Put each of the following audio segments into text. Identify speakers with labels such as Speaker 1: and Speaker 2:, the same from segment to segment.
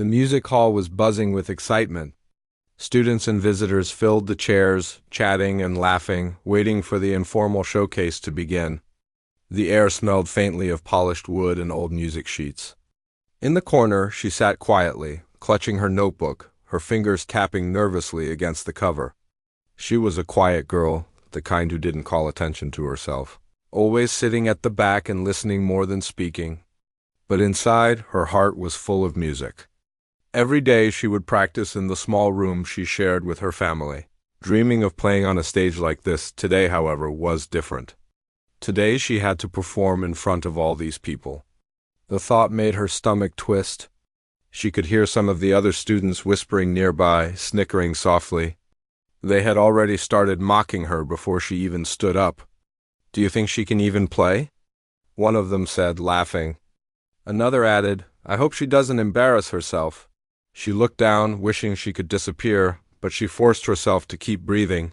Speaker 1: The music hall was buzzing with excitement. Students and visitors filled the chairs, chatting and laughing, waiting for the informal showcase to begin. The air smelled faintly of polished wood and old music sheets. In the corner, she sat quietly, clutching her notebook, her fingers tapping nervously against the cover. She was a quiet girl, the kind who didn't call attention to herself, always sitting at the back and listening more than speaking. But inside, her heart was full of music. Every day she would practice in the small room she shared with her family. Dreaming of playing on a stage like this, today, however, was different. Today she had to perform in front of all these people. The thought made her stomach twist. She could hear some of the other students whispering nearby, snickering softly. They had already started mocking her before she even stood up. "Do you think she can even play?" one of them said, laughing. Another added, "I hope she doesn't embarrass herself." She looked down, wishing she could disappear, but she forced herself to keep breathing.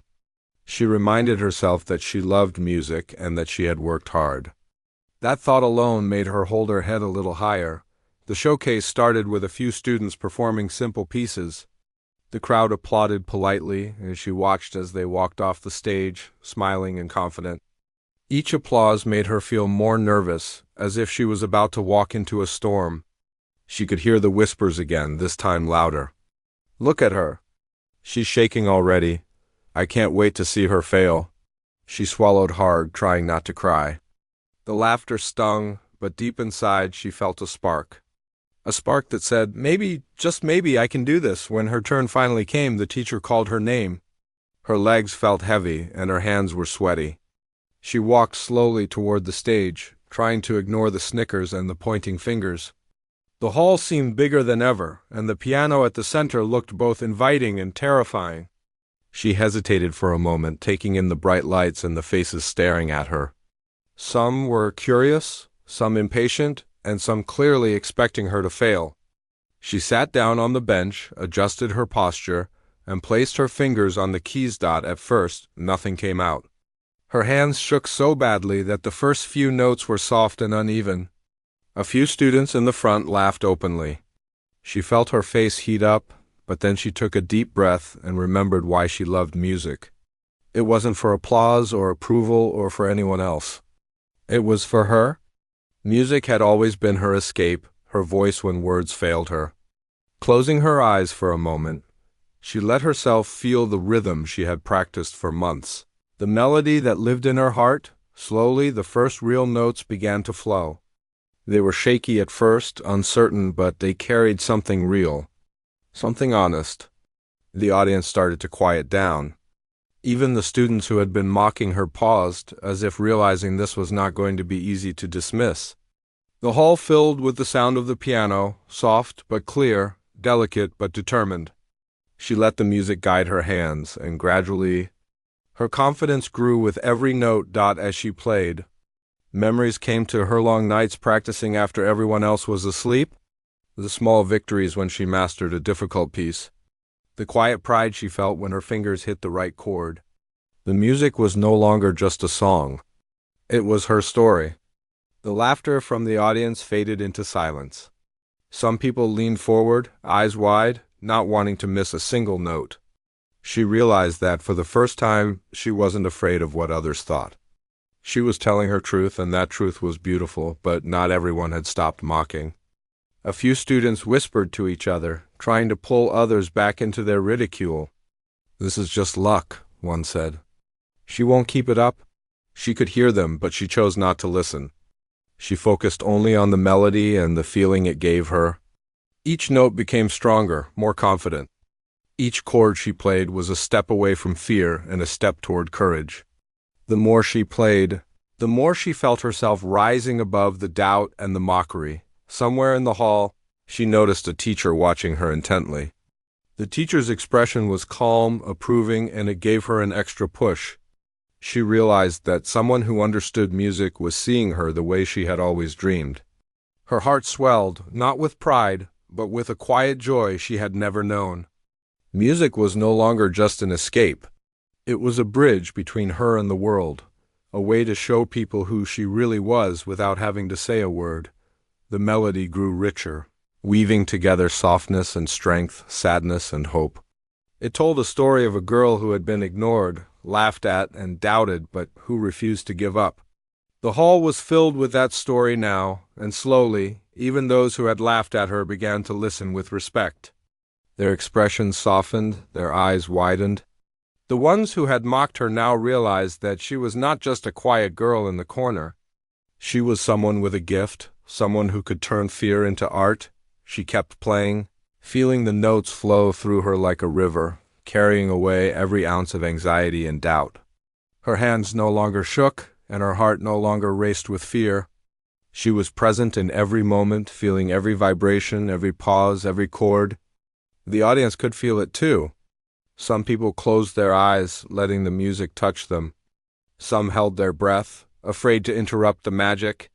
Speaker 1: She reminded herself that she loved music and that she had worked hard. That thought alone made her hold her head a little higher. The showcase started with a few students performing simple pieces. The crowd applauded politely as she watched as they walked off the stage, smiling and confident. Each applause made her feel more nervous, as if she was about to walk into a storm. She could hear the whispers again, this time louder. "Look at her. She's shaking already. I can't wait to see her fail." She swallowed hard, trying not to cry. The laughter stung, but deep inside she felt a spark. A spark that said, "Maybe, just maybe, I can do this." When her turn finally came, the teacher called her name. Her legs felt heavy, and her hands were sweaty. She walked slowly toward the stage, trying to ignore the snickers and the pointing fingers. The hall seemed bigger than ever, and the piano at the center looked both inviting and terrifying. She hesitated for a moment, taking in the bright lights and the faces staring at her. Some were curious, some impatient, and some clearly expecting her to fail. She sat down on the bench, adjusted her posture, and placed her fingers on the keys. At first, nothing came out. Her hands shook so badly that the first few notes were soft and uneven. A few students in the front laughed openly. She felt her face heat up, but then she took a deep breath and remembered why she loved music. It wasn't for applause or approval or for anyone else. It was for her. Music had always been her escape, her voice when words failed her. Closing her eyes for a moment, she let herself feel the rhythm she had practiced for months. The melody that lived in her heart. Slowly, the first real notes began to flow. They were shaky at first, uncertain, but they carried something real, something honest. The audience started to quiet down. Even the students who had been mocking her paused, as if realizing this was not going to be easy to dismiss. The hall filled with the sound of the piano, soft but clear, delicate but determined. She let the music guide her hands, and gradually, her confidence grew with every note. As she played, memories came to her long nights practicing after everyone else was asleep, the small victories when she mastered a difficult piece, the quiet pride she felt when her fingers hit the right chord. The music was no longer just a song. It was her story. The laughter from the audience faded into silence. Some people leaned forward, eyes wide, not wanting to miss a single note. She realized that for the first time she wasn't afraid of what others thought. She was telling her truth, and that truth was beautiful, but not everyone had stopped mocking. A few students whispered to each other, trying to pull others back into their ridicule. "This is just luck," one said. "She won't keep it up." She could hear them, but she chose not to listen. She focused only on the melody and the feeling it gave her. Each note became stronger, more confident. Each chord she played was a step away from fear and a step toward courage. The more she played, the more she felt herself rising above the doubt and the mockery. Somewhere in the hall, she noticed a teacher watching her intently. The teacher's expression was calm, approving, and it gave her an extra push. She realized that someone who understood music was seeing her the way she had always dreamed. Her heart swelled, not with pride, but with a quiet joy she had never known. Music was no longer just an escape. It was a bridge between her and the world, a way to show people who she really was without having to say a word. The melody grew richer. weaving together softness and strength, sadness and hope. It told a story of a girl who had been ignored, laughed at, and doubted, but who refused to give up. The hall was filled with that story now, and slowly, even those who had laughed at her began to listen with respect. Their expressions softened, their eyes widened. The ones who had mocked her now realized that she was not just a quiet girl in the corner. She was someone with a gift, someone who could turn fear into art. She kept playing, feeling the notes flow through her like a river, carrying away every ounce of anxiety and doubt. Her hands no longer shook, and her heart no longer raced with fear. She was present in every moment, feeling every vibration, every pause, every chord. The audience could feel it too. Some people closed their eyes, letting the music touch them. Some held their breath, afraid to interrupt the magic.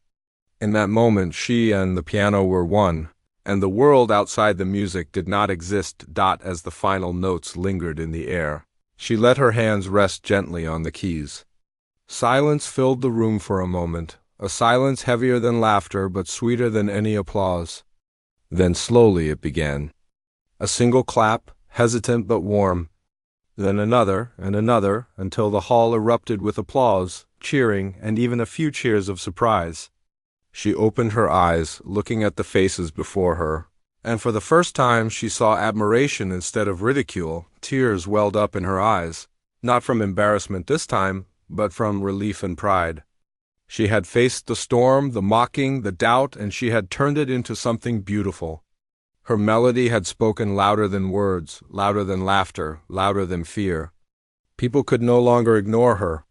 Speaker 1: In that moment, she and the piano were one, and the world outside the music did not exist. As the final notes lingered in the air, she let her hands rest gently on the keys. Silence filled the room for a moment, a silence heavier than laughter but sweeter than any applause. Then slowly it began. A single clap, hesitant but warm. Then another and another, until the hall erupted with applause, cheering, and even a few cheers of surprise. She opened her eyes, looking at the faces before her, and for the first time she saw admiration instead of ridicule. Tears welled up in her eyes, not from embarrassment this time, but from relief and pride. She had faced the storm, the mocking, the doubt, and she had turned it into something beautiful. Her melody had spoken louder than words, louder than laughter, louder than fear. People could no longer ignore her.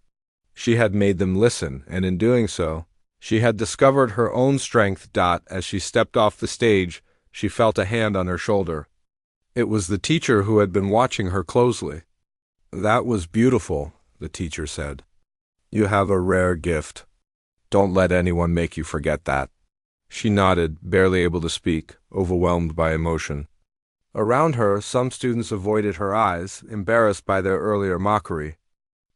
Speaker 1: She had made them listen, and in doing so, she had discovered her own strength. As she stepped off the stage, she felt a hand on her shoulder. It was the teacher who had been watching her closely. "That was beautiful," the teacher said. "You have a rare gift. Don't let anyone make you forget that." She nodded, barely able to speak, overwhelmed by emotion. Around her, some students avoided her eyes, embarrassed by their earlier mockery.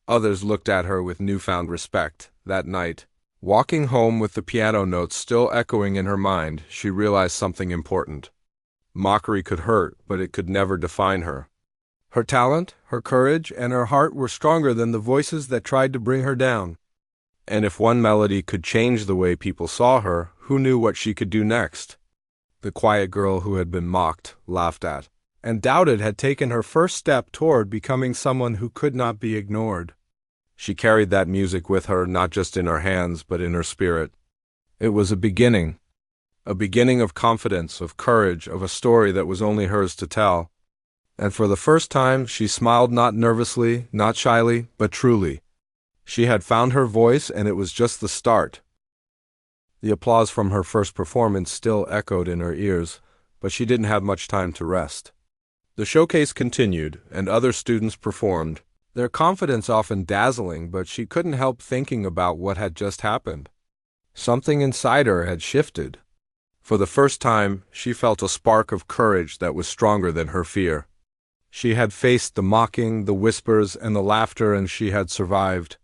Speaker 1: Others looked at her with newfound respect. That night, walking home with the piano notes still echoing in her mind, she realized something important. Mockery could hurt, but it could never define her. Her talent, her courage, and her heart were stronger than the voices that tried to bring her down. And if one melody could change the way people saw her, who knew what she could do next? The quiet girl who had been mocked, laughed at, and doubted had taken her first step toward becoming someone who could not be ignored. She carried that music with her, not just in her hands, but in her spirit. It was a beginning of confidence, of courage, of a story that was only hers to tell. And for the first time, she smiled not nervously, not shyly, but truly. She had found her voice, and it was just the start. The applause from her first performance still echoed in her ears, but she didn't have much time to rest. The showcase continued, and other students performed, their confidence often dazzling, but she couldn't help thinking about what had just happened. Something inside her had shifted. For the first time, she felt a spark of courage that was stronger than her fear. She had faced the mocking, the whispers, and the laughter, and she had survived.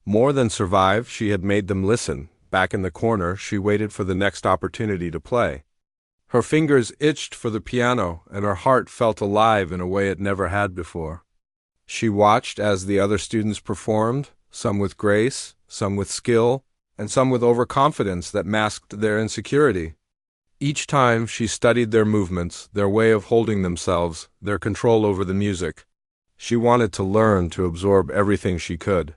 Speaker 1: More than survive, she had made them listen. Back in the corner, she waited for the next opportunity to play. Her fingers itched for the piano, and her heart felt alive in a way it never had before. She watched as the other students performed, some with grace, some with skill, and some with overconfidence that masked their insecurity. Each time she studied their movements, their way of holding themselves, their control over the music. She wanted to learn, to absorb everything she could.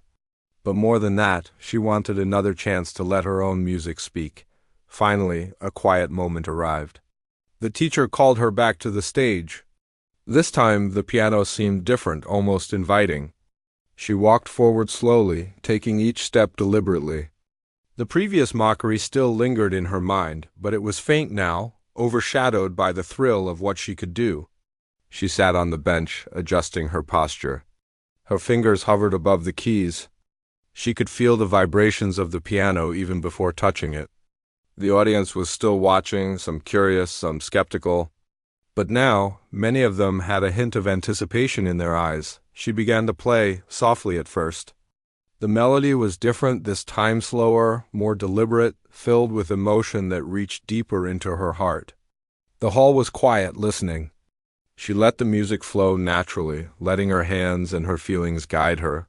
Speaker 1: But more than that, she wanted another chance to let her own music speak. Finally, a quiet moment arrived. The teacher called her back to the stage. This time, the piano seemed different, almost inviting. She walked forward slowly, taking each step deliberately. The previous mockery still lingered in her mind, but it was faint now, overshadowed by the thrill of what she could do. She sat on the bench, adjusting her posture. Her fingers hovered above the keys. She could feel the vibrations of the piano even before touching it. The audience was still watching, some curious, some skeptical. But now, many of them had a hint of anticipation in their eyes. She began to play, softly at first. The melody was different, this time slower, more deliberate, filled with emotion that reached deeper into her heart. The hall was quiet, listening. She let the music flow naturally, letting her hands and her feelings guide her.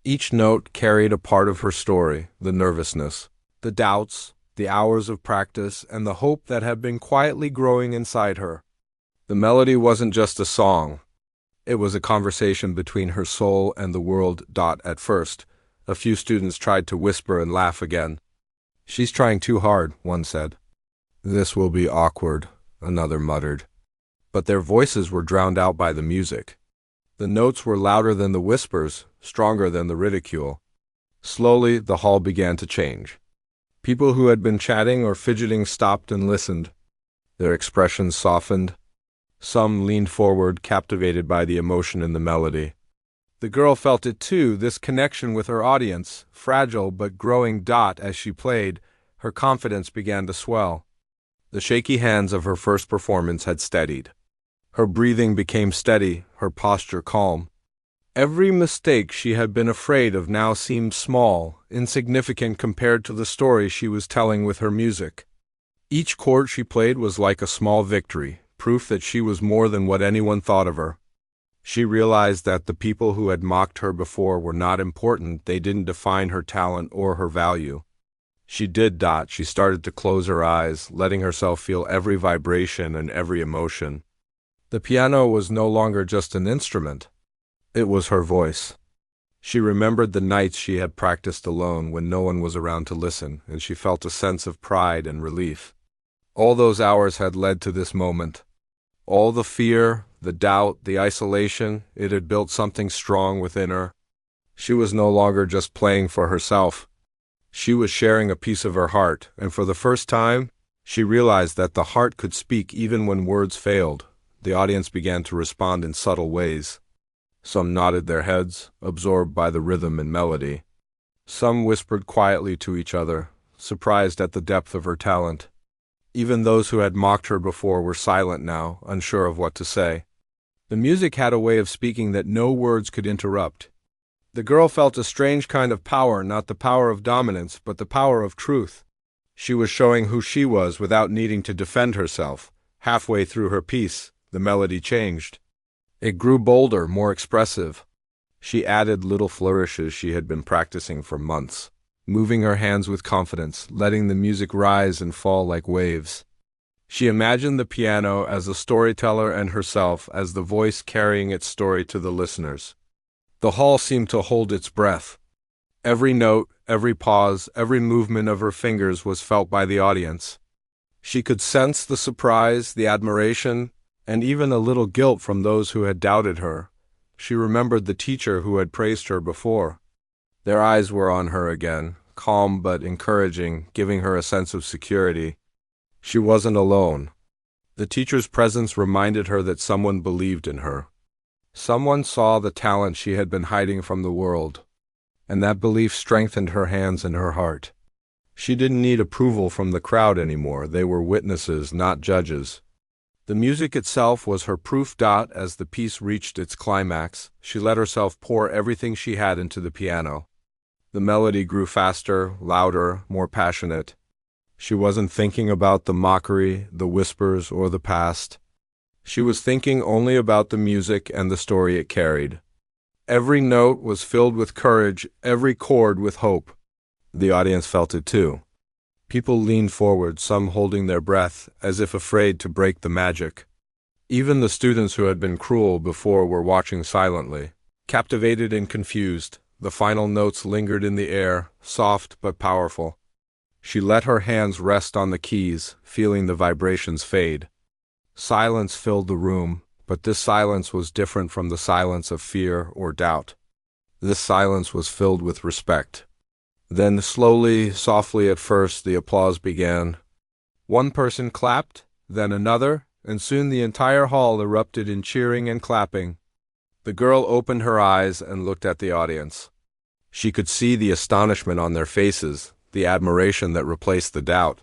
Speaker 1: Each note carried a part of her story, the nervousness, the doubts, the hours of practice, and the hope that had been quietly growing inside her. The melody wasn't just a song. It was a conversation between her soul and the world. At first, a few students tried to whisper and laugh again. "She's trying too hard," one said. "This will be awkward," another muttered. But their voices were drowned out by the music. The notes were louder than the whispers, stronger than the ridicule. Slowly, the hall began to change. People who had been chatting or fidgeting stopped and listened. Their expressions softened. Some leaned forward, captivated by the emotion in the melody. The girl felt it too, this connection with her audience, fragile but growing. As she played, her confidence began to swell. The shaky hands of her first performance had steadied. Her breathing became steady, her posture calm. Every mistake she had been afraid of now seemed small, insignificant compared to the story she was telling with her music. Each chord she played was like a small victory, proof that she was more than what anyone thought of her. She realized that the people who had mocked her before were not important. They didn't define her talent or her value. She did. She started to close her eyes, letting herself feel every vibration and every emotion. The piano was no longer just an instrument. It was her voice. She remembered the nights she had practiced alone when no one was around to listen, and she felt a sense of pride and relief. All those hours had led to this moment. All the fear, the doubt, the isolation, it had built something strong within her. She was no longer just playing for herself. She was sharing a piece of her heart, and for the first time, she realized that the heart could speak even when words failed. The audience began to respond in subtle ways. Some nodded their heads, absorbed by the rhythm and melody. Some whispered quietly to each other, surprised at the depth of her talent. Even those who had mocked her before were silent now, unsure of what to say. The music had a way of speaking that no words could interrupt. The girl felt a strange kind of power, not the power of dominance, but the power of truth. She was showing who she was without needing to defend herself. Halfway through her piece, the melody changed. It grew bolder, more expressive. She added little flourishes she had been practicing for months, moving her hands with confidence, letting the music rise and fall like waves. She imagined the piano as a storyteller and herself as the voice carrying its story to the listeners. The hall seemed to hold its breath. Every note, every pause, every movement of her fingers was felt by the audience. She could sense the surprise, the admiration, and even a little guilt from those who had doubted her. She remembered the teacher who had praised her before. Their eyes were on her again, calm but encouraging, giving her a sense of security. She wasn't alone. The teacher's presence reminded her that someone believed in her. Someone saw the talent she had been hiding from the world, and that belief strengthened her hands and her heart. She didn't need approval from the crowd anymore. They were witnesses, not judges. The music itself was her proof. As the piece reached its climax, she let herself pour everything she had into the piano. The melody grew faster, louder, more passionate. She wasn't thinking about the mockery, the whispers, or the past. She was thinking only about the music and the story it carried. Every note was filled with courage, every chord with hope. The audience felt it too. People leaned forward, some holding their breath, as if afraid to break the magic. Even the students who had been cruel before were watching silently, captivated and confused. The final notes lingered in the air, soft but powerful. She let her hands rest on the keys, feeling the vibrations fade. Silence filled the room, but this silence was different from the silence of fear or doubt. This silence was filled with respect. Then slowly, softly at first, the applause began. One person clapped, then another, and soon the entire hall erupted in cheering and clapping. The girl opened her eyes and looked at the audience. She could see the astonishment on their faces, the admiration that replaced the doubt.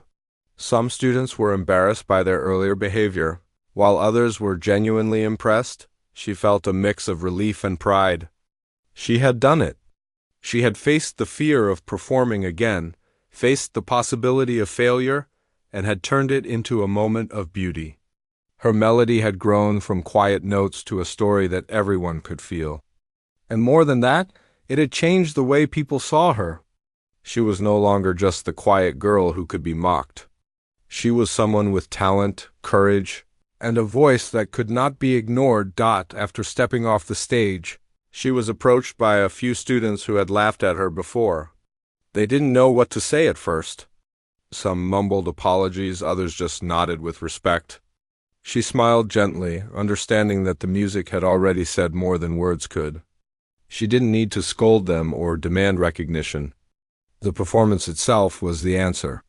Speaker 1: Some students were embarrassed by their earlier behavior, while others were genuinely impressed. She felt a mix of relief and pride. She had done it. She had faced the fear of performing again, faced the possibility of failure, and had turned it into a moment of beauty. Her melody had grown from quiet notes to a story that everyone could feel. And more than that, it had changed the way people saw her. She was no longer just the quiet girl who could be mocked. She was someone with talent, courage, and a voice that could not be ignored. After stepping off the stage, she was approached by a few students who had laughed at her before. They didn't know what to say at first. Some mumbled apologies, others just nodded with respect. She smiled gently, understanding that the music had already said more than words could. She didn't need to scold them or demand recognition. The performance itself was the answer.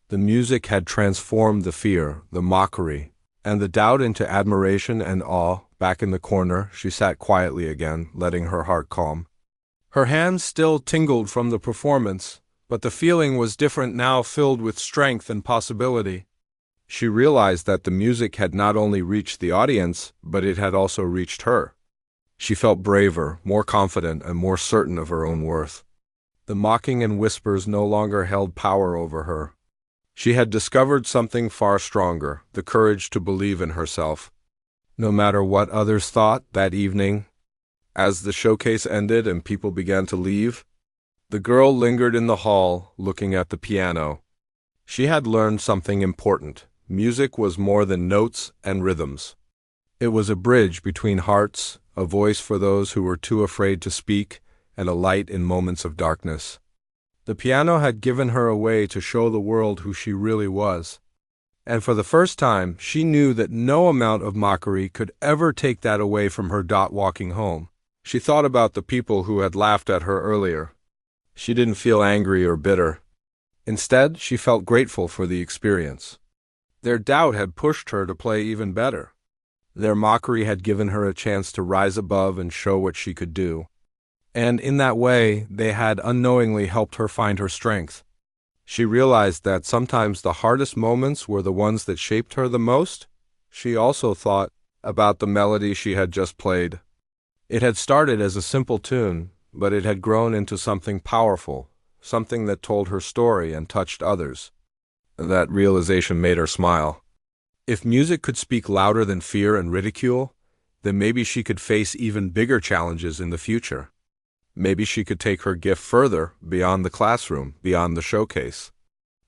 Speaker 1: The music had transformed the fear, the mockery, and the doubt into admiration and awe. Back in the corner, she sat quietly again, letting her heart calm. Her hands still tingled from the performance, but the feeling was different now, filled with strength and possibility. She realized that the music had not only reached the audience, but it had also reached her. She felt braver, more confident, and more certain of her own worth. The mocking and whispers no longer held power over her. She had discovered something far stronger, the courage to believe in herself. No matter what others thought. That evening, as the showcase ended and people began to leave, the girl lingered in the hall, looking at the piano. She had learned something important. Music was more than notes and rhythms. It was a bridge between hearts, a voice for those who were too afraid to speak, and a light in moments of darkness. The piano had given her a way to show the world who she really was. And for the first time, she knew that no amount of mockery could ever take that away from her. Walking home, she thought about the people who had laughed at her earlier. She didn't feel angry or bitter. Instead, she felt grateful for the experience. Their doubt had pushed her to play even better. Their mockery had given her a chance to rise above and show what she could do. And in that way, they had unknowingly helped her find her strength. She realized that sometimes the hardest moments were the ones that shaped her the most. She also thought about the melody she had just played. It had started as a simple tune, but it had grown into something powerful, something that told her story and touched others. That realization made her smile. If music could speak louder than fear and ridicule, then maybe she could face even bigger challenges in the future. Maybe she could take her gift further, beyond the classroom, beyond the showcase.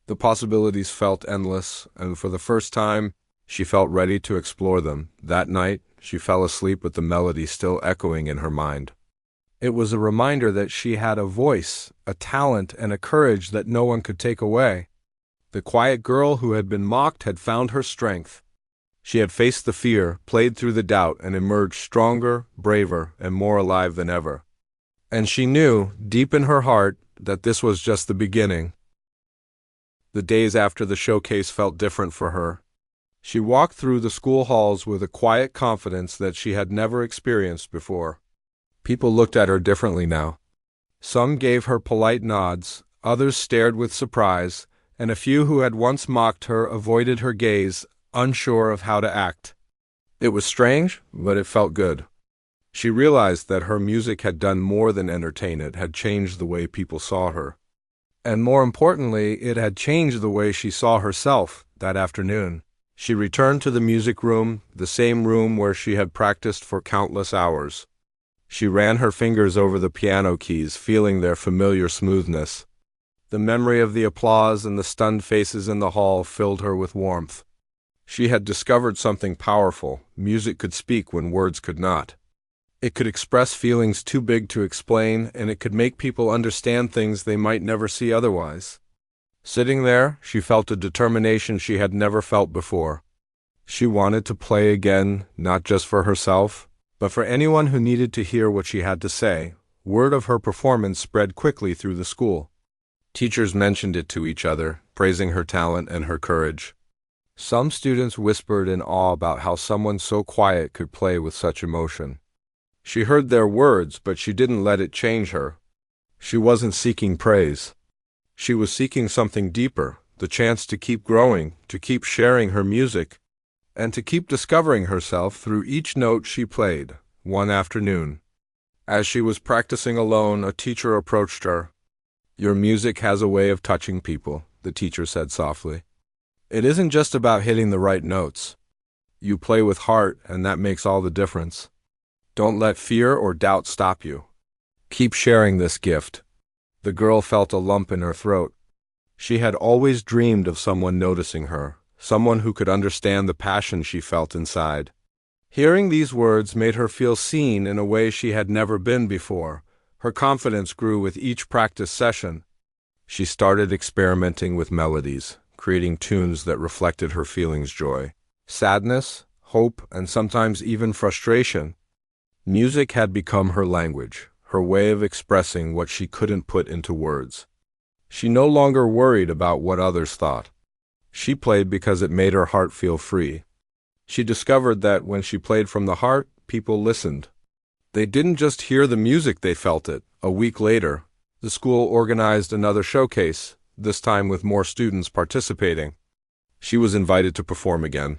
Speaker 1: The possibilities felt endless, and for the first time, she felt ready to explore them. That night, she fell asleep with the melody still echoing in her mind. It was a reminder that she had a voice, a talent, and a courage that no one could take away. The quiet girl who had been mocked had found her strength. She had faced the fear, played through the doubt, and emerged stronger, braver, and more alive than ever. And she knew, deep in her heart, that this was just the beginning. The days after the showcase felt different for her. She walked through the school halls with a quiet confidence that she had never experienced before. People looked at her differently now. Some gave her polite nods, others stared with surprise, and a few who had once mocked her avoided her gaze, unsure of how to act. It was strange, but it felt good. She realized that her music had done more than entertain. It had changed the way people saw her. And more importantly, it had changed the way she saw herself. That afternoon, she returned to the music room, the same room where she had practiced for countless hours. She ran her fingers over the piano keys, feeling their familiar smoothness. The memory of the applause and the stunned faces in the hall filled her with warmth. She had discovered something powerful. Music could speak when words could not. It could express feelings too big to explain, and it could make people understand things they might never see otherwise. Sitting there, she felt a determination she had never felt before. She wanted to play again, not just for herself, but for anyone who needed to hear what she had to say. Word of her performance spread quickly through the school. Teachers mentioned it to each other, praising her talent and her courage. Some students whispered in awe about how someone so quiet could play with such emotion. She heard their words, but she didn't let it change her. She wasn't seeking praise. She was seeking something deeper, the chance to keep growing, to keep sharing her music, and to keep discovering herself through each note she played. One afternoon, as she was practicing alone, a teacher approached her. "Your music has a way of touching people," the teacher said softly. "It isn't just about hitting the right notes. You play with heart, and that makes all the difference. Don't let fear or doubt stop you. Keep sharing this gift. The girl felt a lump in her throat. She had always dreamed of someone noticing her, someone who could understand the passion she felt inside. Hearing these words made her feel seen in a way she had never been before. Her confidence grew with each practice session. She started experimenting with melodies, creating tunes that reflected her feelings: joy, sadness, hope, and sometimes even frustration. Music had become her language, her way of expressing what she couldn't put into words. She no longer worried about what others thought. She played because it made her heart feel free. She discovered that when she played from the heart, people listened. They didn't just hear the music, they felt it. A week later, the school organized another showcase, this time with more students participating. She was invited to perform again.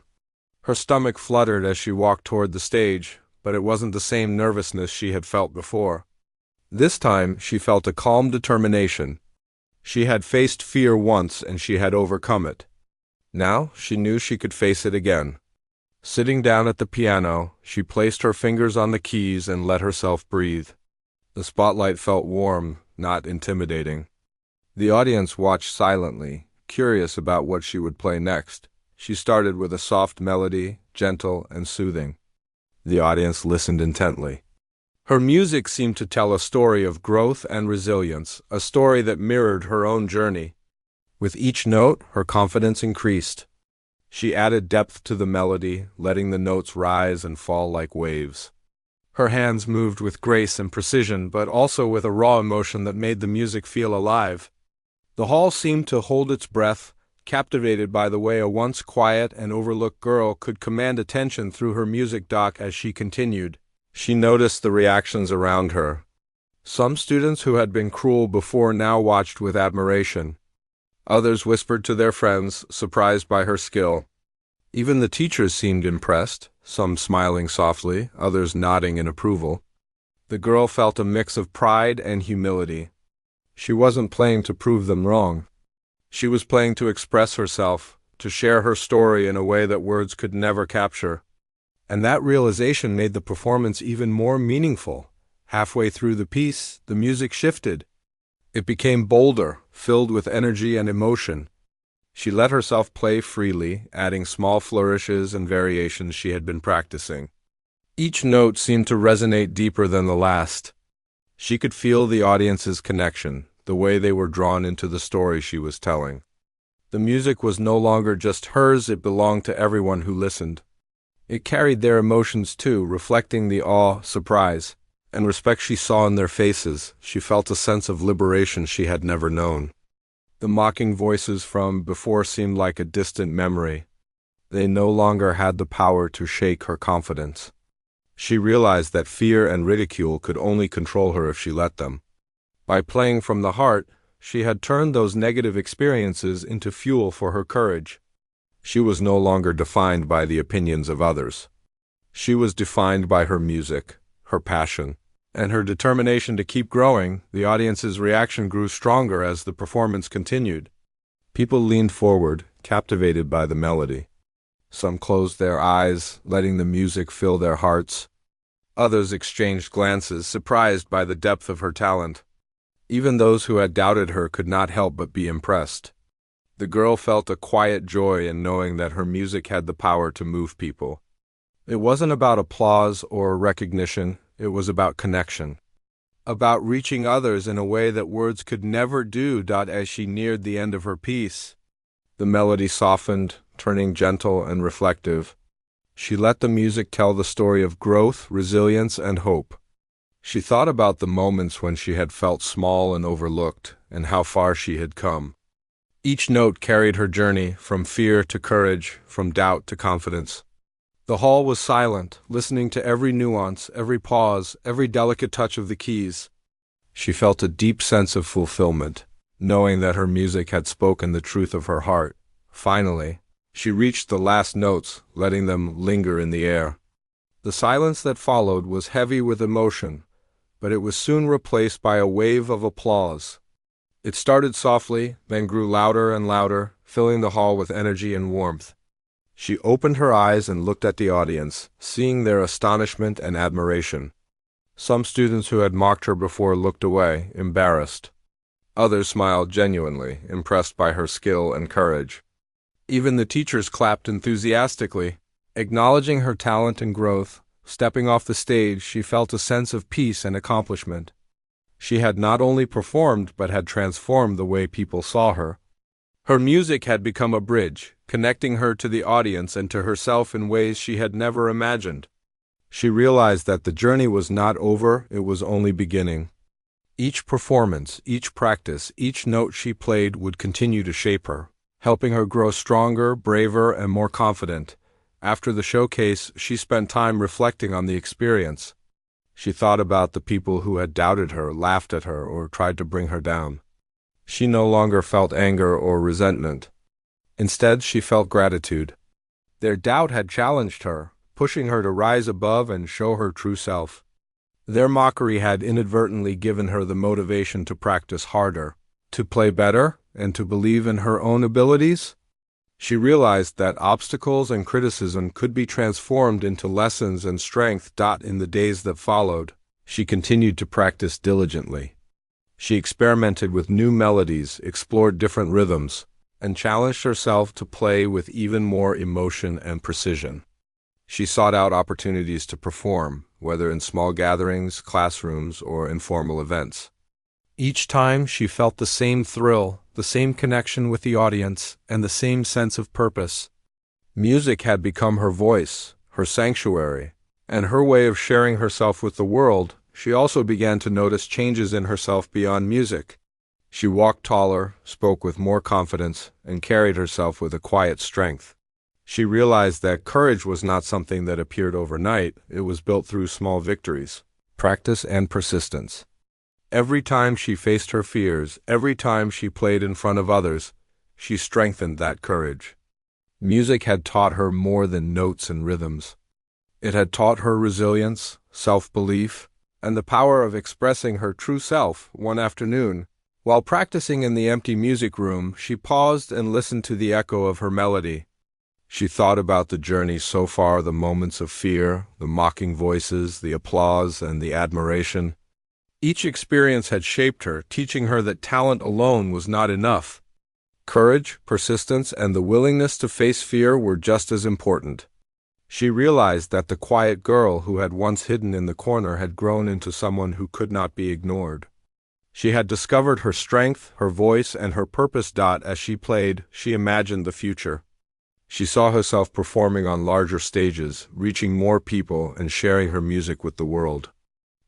Speaker 1: Her stomach fluttered as she walked toward the stage, but it wasn't the same nervousness she had felt before. This time, she felt a calm determination. She had faced fear once and she had overcome it. Now, she knew she could face it again. Sitting down at the piano, she placed her fingers on the keys and let herself breathe. The spotlight felt warm, not intimidating. The audience watched silently, curious about what she would play next. She started with a soft melody, gentle and soothing. The audience listened intently. Her music seemed to tell a story of growth and resilience, a story that mirrored her own journey. With each note, her confidence increased. She added depth to the melody, letting the notes rise and fall like waves. Her hands moved with grace and precision, but also with a raw emotion that made the music feel alive. The hall seemed to hold its breath, captivated by the way a once quiet and overlooked girl could command attention through her music doc as she continued. She noticed the reactions around her. Some students who had been cruel before now watched with admiration. Others whispered to their friends, surprised by her skill. Even the teachers seemed impressed, some smiling softly, others nodding in approval. The girl felt a mix of pride and humility. She wasn't playing to prove them wrong. She was playing to express herself, to share her story in a way that words could never capture. And that realization made the performance even more meaningful. Halfway through the piece, the music shifted. It became bolder, filled with energy and emotion. She let herself play freely, adding small flourishes and variations she had been practicing. Each note seemed to resonate deeper than the last. She could feel the audience's connection, the way they were drawn into the story she was telling. The music was no longer just hers, it belonged to everyone who listened. It carried their emotions too, reflecting the awe, surprise, and respect she saw in their faces. She felt a sense of liberation she had never known. The mocking voices from before seemed like a distant memory. They no longer had the power to shake her confidence. She realized that fear and ridicule could only control her if she let them. By playing from the heart, she had turned those negative experiences into fuel for her courage. She was no longer defined by the opinions of others. She was defined by her music, her passion, and her determination to keep growing. The audience's reaction grew stronger as the performance continued. People leaned forward, captivated by the melody. Some closed their eyes, letting the music fill their hearts. Others exchanged glances, surprised by the depth of her talent. Even those who had doubted her could not help but be impressed. The girl felt a quiet joy in knowing that her music had the power to move people. It wasn't about applause or recognition, it was about connection. About reaching others in a way that words could never do. As she neared the end of her piece, the melody softened, turning gentle and reflective. She let the music tell the story of growth, resilience, and hope. She thought about the moments when she had felt small and overlooked, and how far she had come. Each note carried her journey, from fear to courage, from doubt to confidence. The hall was silent, listening to every nuance, every pause, every delicate touch of the keys. She felt a deep sense of fulfillment, knowing that her music had spoken the truth of her heart. Finally, she reached the last notes, letting them linger in the air. The silence that followed was heavy with emotion, but it was soon replaced by a wave of applause. It started softly, then grew louder and louder, filling the hall with energy and warmth. She opened her eyes and looked at the audience, seeing their astonishment and admiration. Some students who had mocked her before looked away, embarrassed. Others smiled genuinely, impressed by her skill and courage. Even the teachers clapped enthusiastically, acknowledging her talent and growth. Stepping off the stage, she felt a sense of peace and accomplishment. She had not only performed but had transformed the way people saw her. Her music had become a bridge, connecting her to the audience and to herself in ways she had never imagined. She realized that the journey was not over, it was only beginning. Each performance, each practice, each note she played would continue to shape her, helping her grow stronger, braver, and more confident. After the showcase, she spent time reflecting on the experience. She thought about the people who had doubted her, laughed at her, or tried to bring her down. She no longer felt anger or resentment. Instead, she felt gratitude. Their doubt had challenged her, pushing her to rise above and show her true self. Their mockery had inadvertently given her the motivation to practice harder, to play better, and to believe in her own abilities. She realized that obstacles and criticism could be transformed into lessons and strength. In the days that followed, she continued to practice diligently. She experimented with new melodies, explored different rhythms, and challenged herself to play with even more emotion and precision. She sought out opportunities to perform, whether in small gatherings, classrooms, or informal events. Each time she felt the same thrill, the same connection with the audience, and the same sense of purpose. Music had become her voice, her sanctuary, and her way of sharing herself with the world. She also began to notice changes in herself beyond music. She walked taller, spoke with more confidence, and carried herself with a quiet strength. She realized that courage was not something that appeared overnight, it was built through small victories, practice, and persistence. Every time she faced her fears, every time she played in front of others, she strengthened that courage. Music had taught her more than notes and rhythms. It had taught her resilience, self-belief, and the power of expressing her true self. One afternoon, while practicing in the empty music room, she paused and listened to the echo of her melody. She thought about the journey so far, the moments of fear, the mocking voices, the applause, and the admiration. Each experience had shaped her, teaching her that talent alone was not enough. Courage, persistence, and the willingness to face fear were just as important. She realized that the quiet girl who had once hidden in the corner had grown into someone who could not be ignored. She had discovered her strength, her voice, and her purpose. As she played, she imagined the future. She saw herself performing on larger stages, reaching more people, and sharing her music with the world.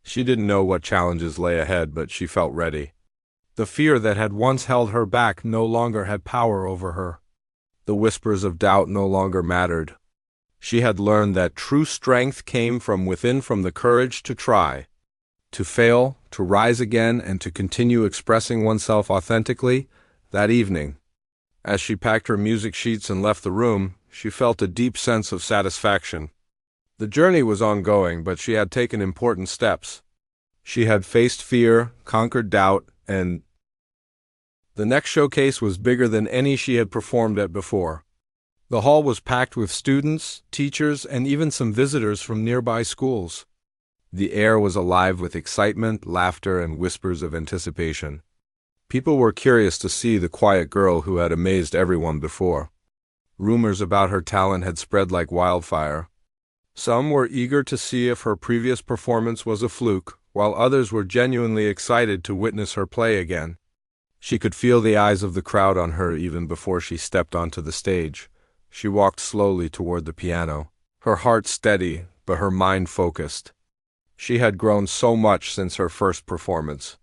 Speaker 1: She didn't know what challenges lay ahead, but she felt ready. The fear that had once held her back no longer had power over her. The whispers of doubt no longer mattered. She had learned that true strength came from within, from the courage to try, to fail, to rise again, and to continue expressing oneself authentically. That evening, as she packed her music sheets and left the room, she felt a deep sense of satisfaction. The journey was ongoing, but she had taken important steps. She had faced fear, conquered doubt, and the next showcase was bigger than any she had performed at before. The hall was packed with students, teachers, and even some visitors from nearby schools. The air was alive with excitement, laughter, and whispers of anticipation. People were curious to see the quiet girl who had amazed everyone before. Rumors about her talent had spread like wildfire. Some were eager to see if her previous performance was a fluke, while others were genuinely excited to witness her play again. She could feel the eyes of the crowd on her even before she stepped onto the stage. She walked slowly toward the piano, her heart steady, but her mind focused. She had grown so much since her first performance.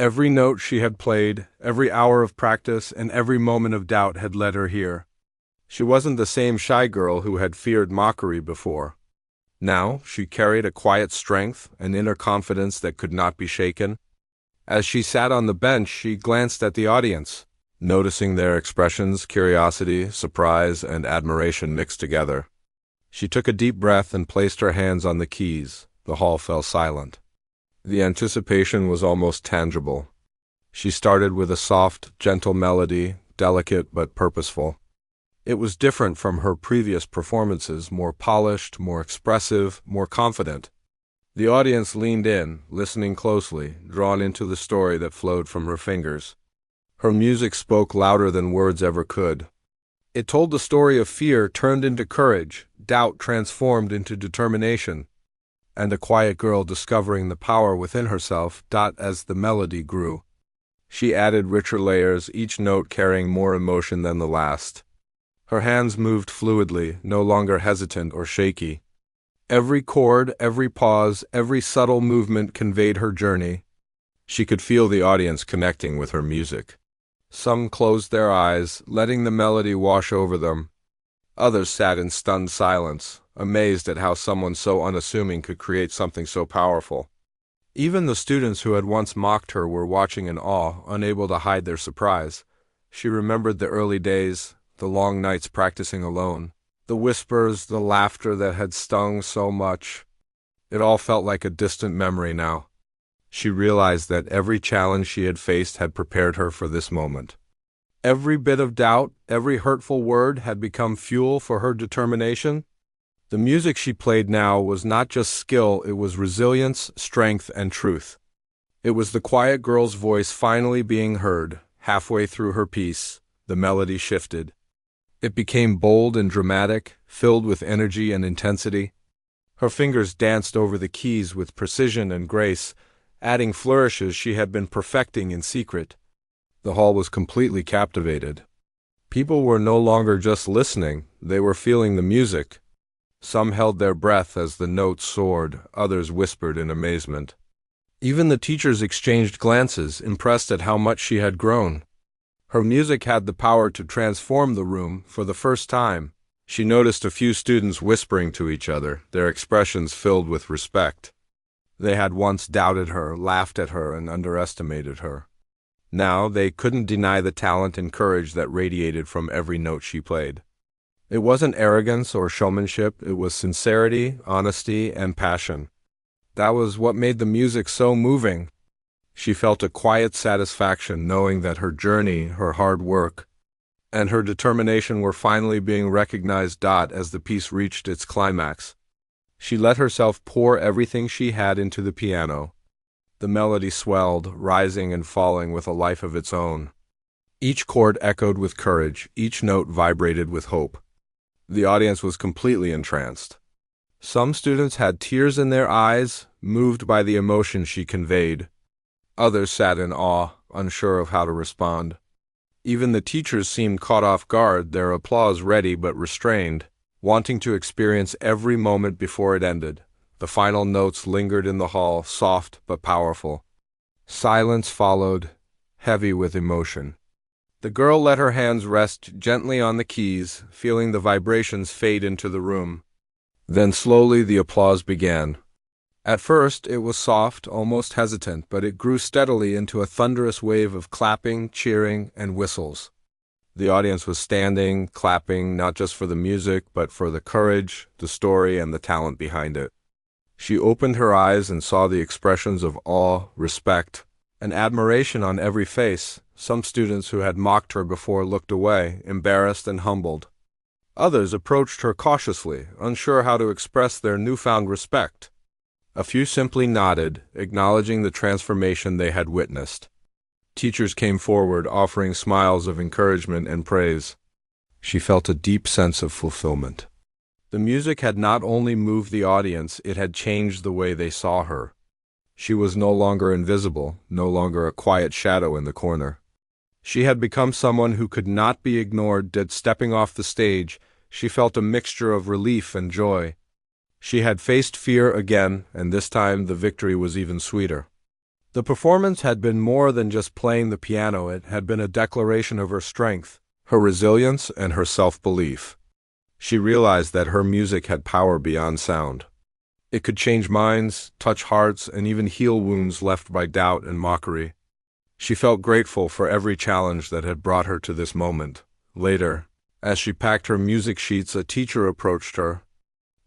Speaker 1: Every note she had played, every hour of practice, and every moment of doubt had led her here. She wasn't the same shy girl who had feared mockery before. Now, she carried a quiet strength, an inner confidence that could not be shaken. As she sat on the bench, she glanced at the audience, noticing their expressions, curiosity, surprise, and admiration mixed together. She took a deep breath and placed her hands on the keys. The hall fell silent. The anticipation was almost tangible. She started with a soft, gentle melody, delicate but purposeful. It was different from her previous performances, more polished, more expressive, more confident. The audience leaned in, listening closely, drawn into the story that flowed from her fingers. Her music spoke louder than words ever could. It told the story of fear turned into courage, doubt transformed into determination, and a quiet girl discovering the power within herself. As the melody grew, she added richer layers, each note carrying more emotion than the last. Her hands moved fluidly, no longer hesitant or shaky. Every chord, every pause, every subtle movement conveyed her journey. She could feel the audience connecting with her music. Some closed their eyes, letting the melody wash over them. Others sat in stunned silence, amazed at how someone so unassuming could create something so powerful. Even the students who had once mocked her were watching in awe, unable to hide their surprise. She remembered the early days, the long nights practicing alone, the whispers, the laughter that had stung so much. It all felt like a distant memory now. She realized that every challenge she had faced had prepared her for this moment. Every bit of doubt, every hurtful word had become fuel for her determination. The music she played now was not just skill, it was resilience, strength, and truth. It was the quiet girl's voice finally being heard. Halfway through her piece, the melody shifted. It became bold and dramatic, filled with energy and intensity. Her fingers danced over the keys with precision and grace, adding flourishes she had been perfecting in secret. The hall was completely captivated. People were no longer just listening, they were feeling the music. Some held their breath as the notes soared, others whispered in amazement. Even the teachers exchanged glances, impressed at how much she had grown. Her music had the power to transform the room. For the first time, she noticed a few students whispering to each other, their expressions filled with respect. They had once doubted her, laughed at her, and underestimated her. Now they couldn't deny the talent and courage that radiated from every note she played. It wasn't arrogance or showmanship, it was sincerity, honesty, and passion. That was what made the music so moving. She felt a quiet satisfaction knowing that her journey, her hard work, and her determination were finally being recognized. As the piece reached its climax, she let herself pour everything she had into the piano. The melody swelled, rising and falling with a life of its own. Each chord echoed with courage, each note vibrated with hope. The audience was completely entranced. Some students had tears in their eyes, moved by the emotion she conveyed. Others sat in awe, unsure of how to respond. Even the teachers seemed caught off guard, their applause ready but restrained, wanting to experience every moment before it ended. The final notes lingered in the hall, soft but powerful. Silence followed, heavy with emotion. The girl let her hands rest gently on the keys, feeling the vibrations fade into the room. Then slowly the applause began. At first it was soft, almost hesitant, but it grew steadily into a thunderous wave of clapping, cheering, and whistles. The audience was standing, clapping, not just for the music, but for the courage, the story, and the talent behind it. She opened her eyes and saw the expressions of awe, respect, and admiration on every face. Some students who had mocked her before looked away, embarrassed and humbled. Others approached her cautiously, unsure how to express their newfound respect. A few simply nodded, acknowledging the transformation they had witnessed. Teachers came forward, offering smiles of encouragement and praise. She felt a deep sense of fulfillment. The music had not only moved the audience, it had changed the way they saw her. She was no longer invisible, no longer a quiet shadow in the corner. She had become someone who could not be ignored. Stepping off the stage, she felt a mixture of relief and joy. She had faced fear again, and this time the victory was even sweeter. The performance had been more than just playing the piano. It had been a declaration of her strength, her resilience, and her self-belief. She realized that her music had power beyond sound. It could change minds, touch hearts, and even heal wounds left by doubt and mockery. She felt grateful for every challenge that had brought her to this moment. Later, as she packed her music sheets, a teacher approached her.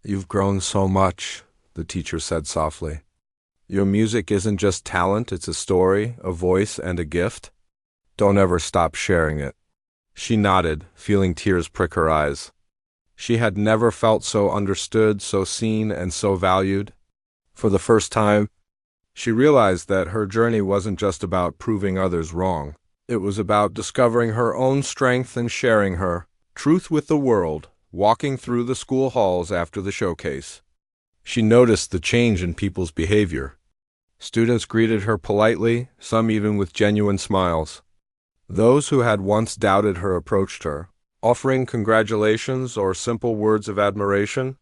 Speaker 1: "You've grown so much," the teacher said softly. "Your music isn't just talent, it's a story, a voice, and a gift. Don't ever stop sharing it." She nodded, feeling tears prick her eyes. She had never felt so understood, so seen, and so valued. For the first time, she realized that her journey wasn't just about proving others wrong. It was about discovering her own strength and sharing her truth with the world, walking through the school halls after the showcase. She noticed the change in people's behavior. Students greeted her politely, some even with genuine smiles. Those who had once doubted her approached her, offering congratulations or simple words of admiration.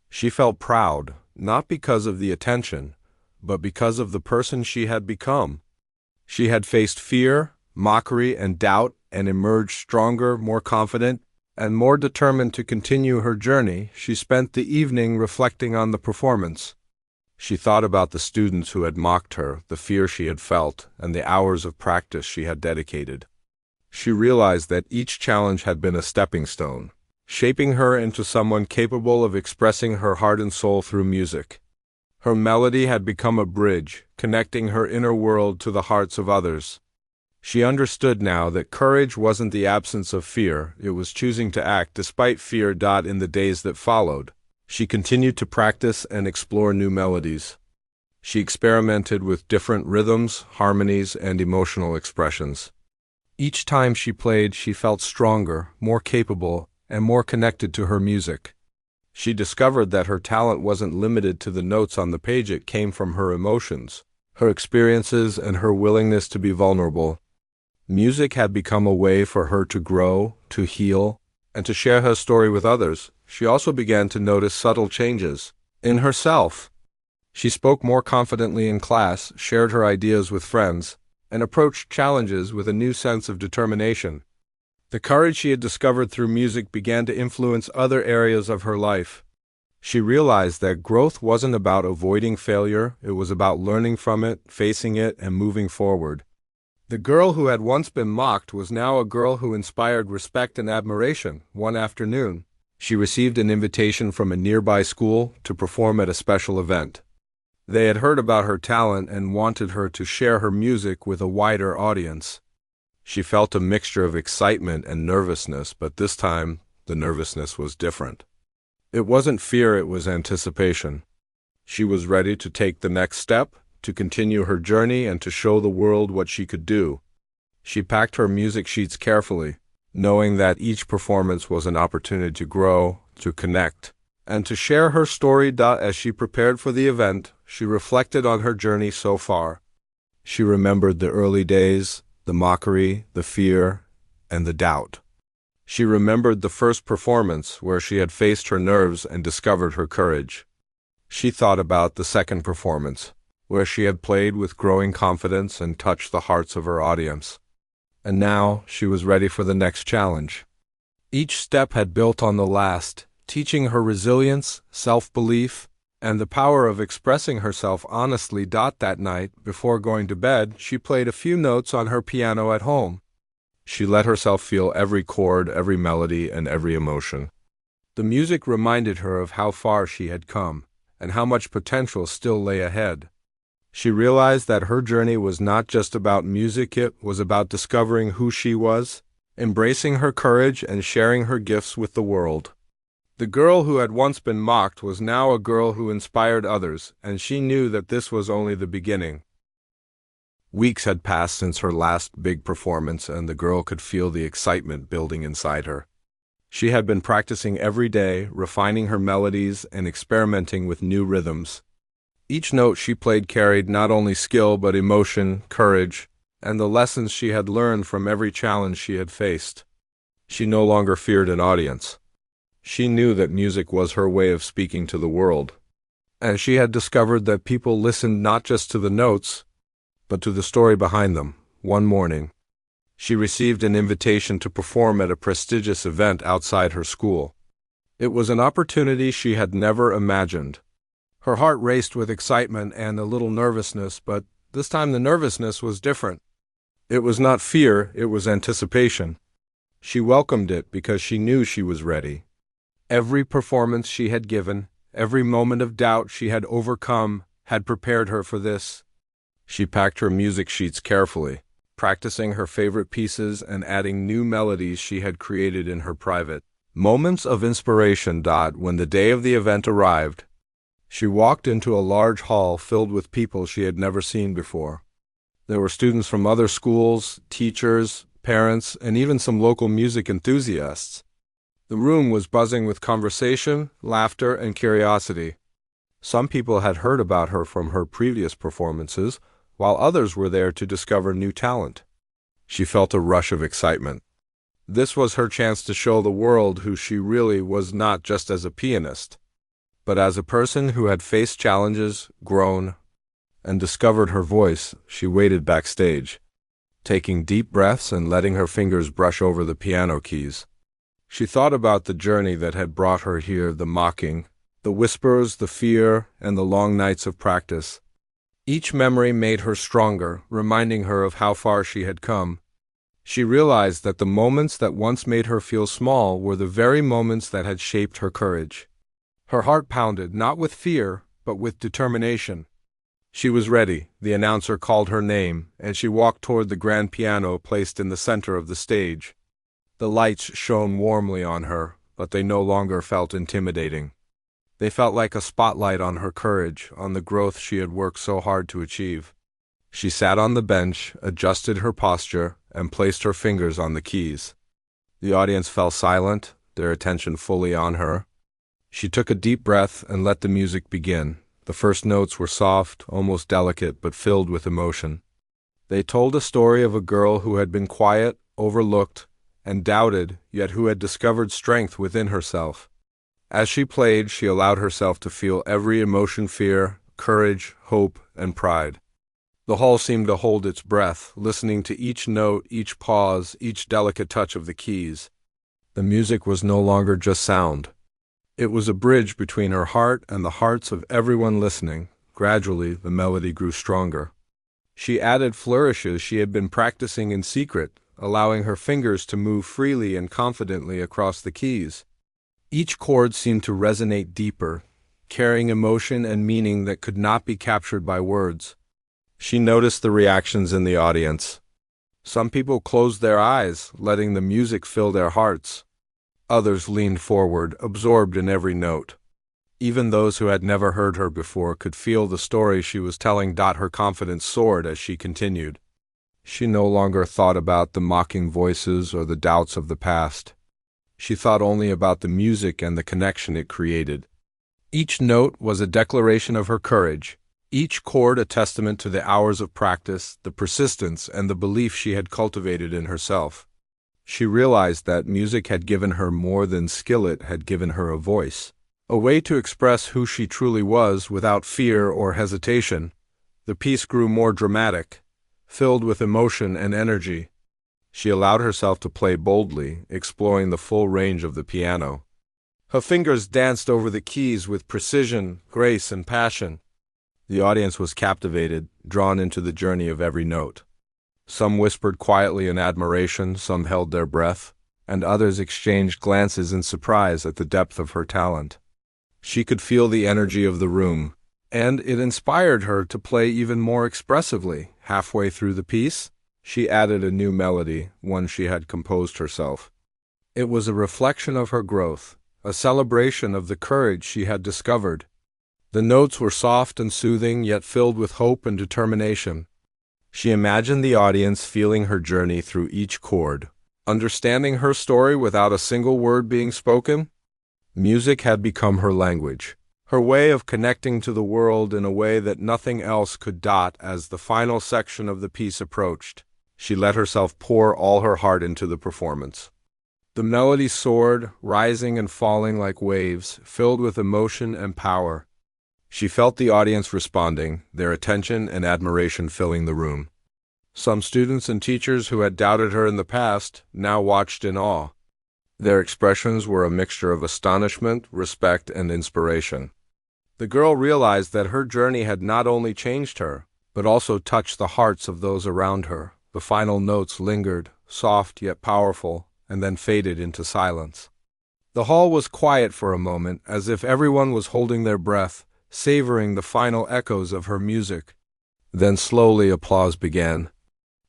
Speaker 1: She felt proud, not because of the attention, but because of the person she had become. She had faced fear, mockery, and doubt, and emerged stronger, more confident, and more determined to continue her journey. She spent the evening reflecting on the performance. She thought about the students who had mocked her, the fear she had felt, and the hours of practice she had dedicated. She realized that each challenge had been a stepping stone, shaping her into someone capable of expressing her heart and soul through music. Her melody had become a bridge, connecting her inner world to the hearts of others. She understood now that courage wasn't the absence of fear, it was choosing to act despite fear. In the days that followed, she continued to practice and explore new melodies. She experimented with different rhythms, harmonies, and emotional expressions. Each time she played, she felt stronger, more capable, and more connected to her music. She discovered that her talent wasn't limited to the notes on the page. It came from her emotions, her experiences, and her willingness to be vulnerable. Music had become a way for her to grow, to heal, and to share her story with others. She also began to notice subtle changes in herself. She spoke more confidently in class, shared her ideas with friends, and approached challenges with a new sense of determination. The courage she had discovered through music began to influence other areas of her life. She realized that growth wasn't about avoiding failure, it was about learning from it, facing it, and moving forward. The girl who had once been mocked was now a girl who inspired respect and admiration. One afternoon, she received an invitation from a nearby school to perform at a special event. They had heard about her talent and wanted her to share her music with a wider audience. She felt a mixture of excitement and nervousness, but this time, the nervousness was different. It wasn't fear, it was anticipation. She was ready to take the next step, to continue her journey, and to show the world what she could do. She packed her music sheets carefully, knowing that each performance was an opportunity to grow, to connect, and to share her story. As she prepared for the event, she reflected on her journey so far. She remembered the early days, the mockery, the fear, and the doubt. She remembered the first performance where she had faced her nerves and discovered her courage. She thought about the second performance, where she had played with growing confidence and touched the hearts of her audience. And now she was ready for the next challenge. Each step had built on the last, teaching her resilience, self-belief, and the power of expressing herself honestly. That night, before going to bed, she played a few notes on her piano at home. She let herself feel every chord, every melody, and every emotion. The music reminded her of how far she had come, and how much potential still lay ahead. She realized that her journey was not just about music, it was about discovering who she was, embracing her courage, and sharing her gifts with the world. The girl who had once been mocked was now a girl who inspired others, and she knew that this was only the beginning. Weeks had passed since her last big performance, and the girl could feel the excitement building inside her. She had been practicing every day, refining her melodies and experimenting with new rhythms. Each note she played carried not only skill but emotion, courage, and the lessons she had learned from every challenge she had faced. She no longer feared an audience. She knew that music was her way of speaking to the world, and she had discovered that people listened not just to the notes, but to the story behind them. One morning, she received an invitation to perform at a prestigious event outside her school. It was an opportunity she had never imagined. Her heart raced with excitement and a little nervousness, but this time the nervousness was different. It was not fear, it was anticipation. She welcomed it because she knew she was ready. Every performance she had given, every moment of doubt she had overcome, had prepared her for this. She packed her music sheets carefully, practicing her favorite pieces and adding new melodies she had created in her private moments of inspiration. When the day of the event arrived, she walked into a large hall filled with people she had never seen before. There were students from other schools, teachers, parents, and even some local music enthusiasts. The room was buzzing with conversation, laughter, and curiosity. Some people had heard about her from her previous performances, while others were there to discover new talent. She felt a rush of excitement. This was her chance to show the world who she really was, not just as a pianist, but as a person who had faced challenges, grown, and discovered her voice. She waited backstage, taking deep breaths and letting her fingers brush over the piano keys. She thought about the journey that had brought her here, the mocking, the whispers, the fear, and the long nights of practice. Each memory made her stronger, reminding her of how far she had come. She realized that the moments that once made her feel small were the very moments that had shaped her courage. Her heart pounded, not with fear, but with determination. She was ready. The announcer called her name, and she walked toward the grand piano placed in the center of the stage. The lights shone warmly on her, but they no longer felt intimidating. They felt like a spotlight on her courage, on the growth she had worked so hard to achieve. She sat on the bench, adjusted her posture, and placed her fingers on the keys. The audience fell silent, their attention fully on her. She took a deep breath and let the music begin. The first notes were soft, almost delicate, but filled with emotion. They told a story of a girl who had been quiet, overlooked, and doubted, yet who had discovered strength within herself. As she played, she allowed herself to feel every emotion: fear, courage, hope, and pride. The hall seemed to hold its breath, listening to each note, each pause, each delicate touch of the keys. The music was no longer just sound. It was a bridge between her heart and the hearts of everyone listening. Gradually, the melody grew stronger. She added flourishes she had been practicing in secret, allowing her fingers to move freely and confidently across the keys. Each chord seemed to resonate deeper, carrying emotion and meaning that could not be captured by words. She noticed the reactions in the audience. Some people closed their eyes, letting the music fill their hearts. Others leaned forward, absorbed in every note. Even those who had never heard her before could feel the story she was telling. Her confidence soared as she continued. She no longer thought about the mocking voices or the doubts of the past. She thought only about the music and the connection it created. Each note was a declaration of her courage, each chord a testament to the hours of practice, the persistence, and the belief she had cultivated in herself. She realized that music had given her more than skill. It had given her a voice, a way to express who she truly was without fear or hesitation. The piece grew more dramatic, filled with emotion and energy. She allowed herself to play boldly, exploring the full range of the piano. Her fingers danced over the keys with precision, grace, and passion. The audience was captivated, drawn into the journey of every note. Some whispered quietly in admiration, some held their breath, and others exchanged glances in surprise at the depth of her talent. She could feel the energy of the room, and it inspired her to play even more expressively. Halfway through the piece, she added a new melody, one she had composed herself. It was a reflection of her growth, a celebration of the courage she had discovered. The notes were soft and soothing, yet filled with hope and determination. She imagined the audience feeling her journey through each chord, understanding her story without a single word being spoken. Music had become her language, her way of connecting to the world in a way that nothing else could. As the final section of the piece approached, she let herself pour all her heart into the performance. The melody soared, rising and falling like waves, filled with emotion and power. She felt the audience responding, their attention and admiration filling the room. Some students and teachers who had doubted her in the past now watched in awe. Their expressions were a mixture of astonishment, respect, and inspiration. The girl realized that her journey had not only changed her, but also touched the hearts of those around her. The final notes lingered, soft yet powerful, and then faded into silence. The hall was quiet for a moment, as if everyone was holding their breath, savoring the final echoes of her music. Then slowly applause began.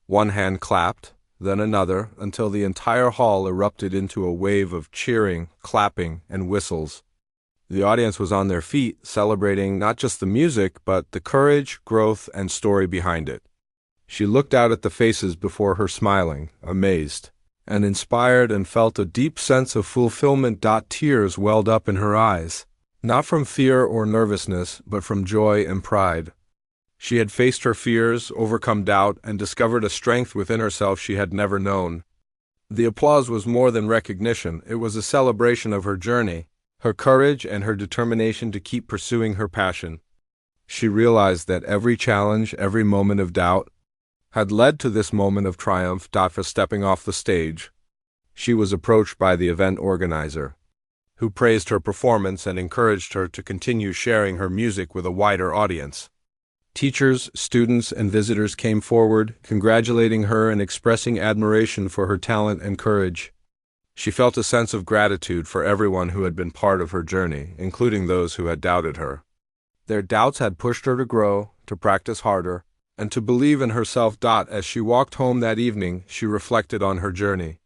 Speaker 1: One hand clapped, then another, until the entire hall erupted into a wave of cheering, clapping, and whistles. The audience was on their feet, celebrating not just the music, but the courage, growth, and story behind it. She looked out at the faces before her smiling, amazed, and inspired, and felt a deep sense of fulfillment. Tears welled up in her eyes, not from fear or nervousness, but from joy and pride. She had faced her fears, overcome doubt, and discovered a strength within herself she had never known. The applause was more than recognition, it was a celebration of her journey, her courage, and her determination to keep pursuing her passion. She realized that every challenge, every moment of doubt, had led to this moment of triumph. For stepping off the stage, she was approached by the event organizer, who praised her performance and encouraged her to continue sharing her music with a wider audience. Teachers, students, and visitors came forward, congratulating her and expressing admiration for her talent and courage. She felt a sense of gratitude for everyone who had been part of her journey, including those who had doubted her. Their doubts had pushed her to grow, to practice harder, and to believe in herself. As she walked home that evening, she reflected on her journey.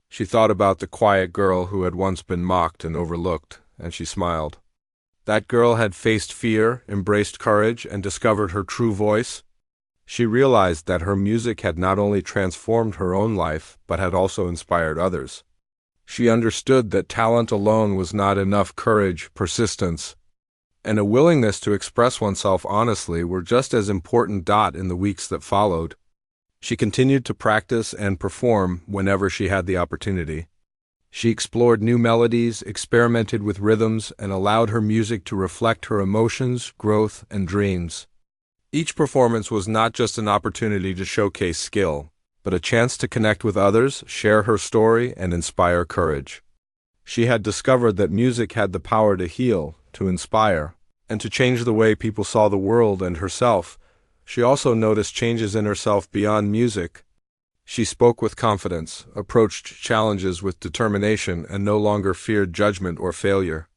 Speaker 1: She thought about the quiet girl who had once been mocked and overlooked, and she smiled. That girl had faced fear, embraced courage, and discovered her true voice. She realized that her music had not only transformed her own life, but had also inspired others. She understood that talent alone was not enough. Courage, persistence, and a willingness to express oneself honestly were just as important. In the weeks that followed, she continued to practice and perform whenever she had the opportunity. She explored new melodies, experimented with rhythms, and allowed her music to reflect her emotions, growth, and dreams. Each performance was not just an opportunity to showcase skill, but a chance to connect with others, share her story, and inspire courage. She had discovered that music had the power to heal, to inspire, and to change the way people saw the world and herself. She also noticed changes in herself beyond music. She spoke with confidence, approached challenges with determination, and no longer feared judgment or failure.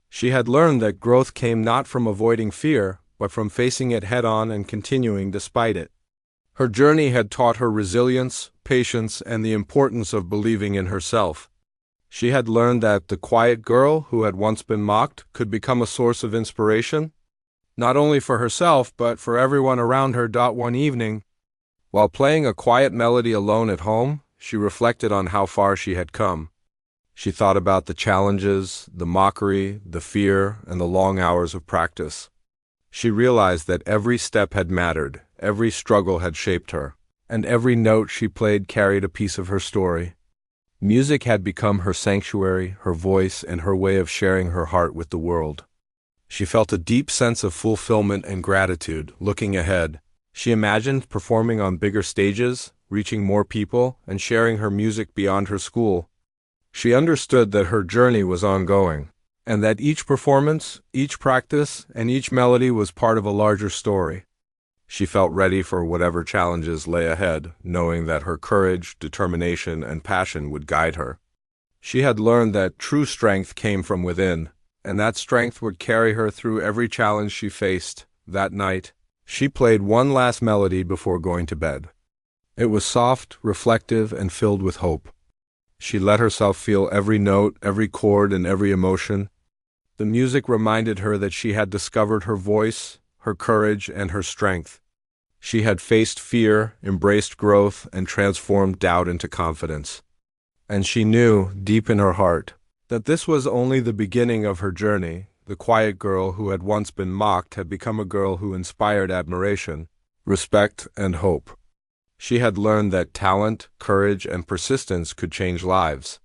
Speaker 1: She had learned that growth came not from avoiding fear, but from facing it head-on and continuing despite it. Her journey had taught her resilience, patience, and the importance of believing in herself. She had learned that the quiet girl who had once been mocked could become a source of inspiration, not only for herself, but for everyone around her. One evening, while playing a quiet melody alone at home, she reflected on how far she had come. She thought about the challenges, the mockery, the fear, and the long hours of practice. She realized that every step had mattered, every struggle had shaped her, and every note she played carried a piece of her story. Music had become her sanctuary, her voice, and her way of sharing her heart with the world. She felt a deep sense of fulfillment and gratitude. Looking ahead, she imagined performing on bigger stages, reaching more people, and sharing her music beyond her school. She understood that her journey was ongoing, and that each performance, each practice, and each melody was part of a larger story. She felt ready for whatever challenges lay ahead, knowing that her courage, determination, and passion would guide her. She had learned that true strength came from within, and that strength would carry her through every challenge she faced. That night, she played one last melody before going to bed. It was soft, reflective, and filled with hope. She let herself feel every note, every chord, and every emotion. The music reminded her that she had discovered her voice, her courage, and her strength. She had faced fear, embraced growth, and transformed doubt into confidence. And she knew, deep in her heart, that this was only the beginning of her journey. The quiet girl who had once been mocked had become a girl who inspired admiration, respect, and hope. She had learned that talent, courage, and persistence could change lives.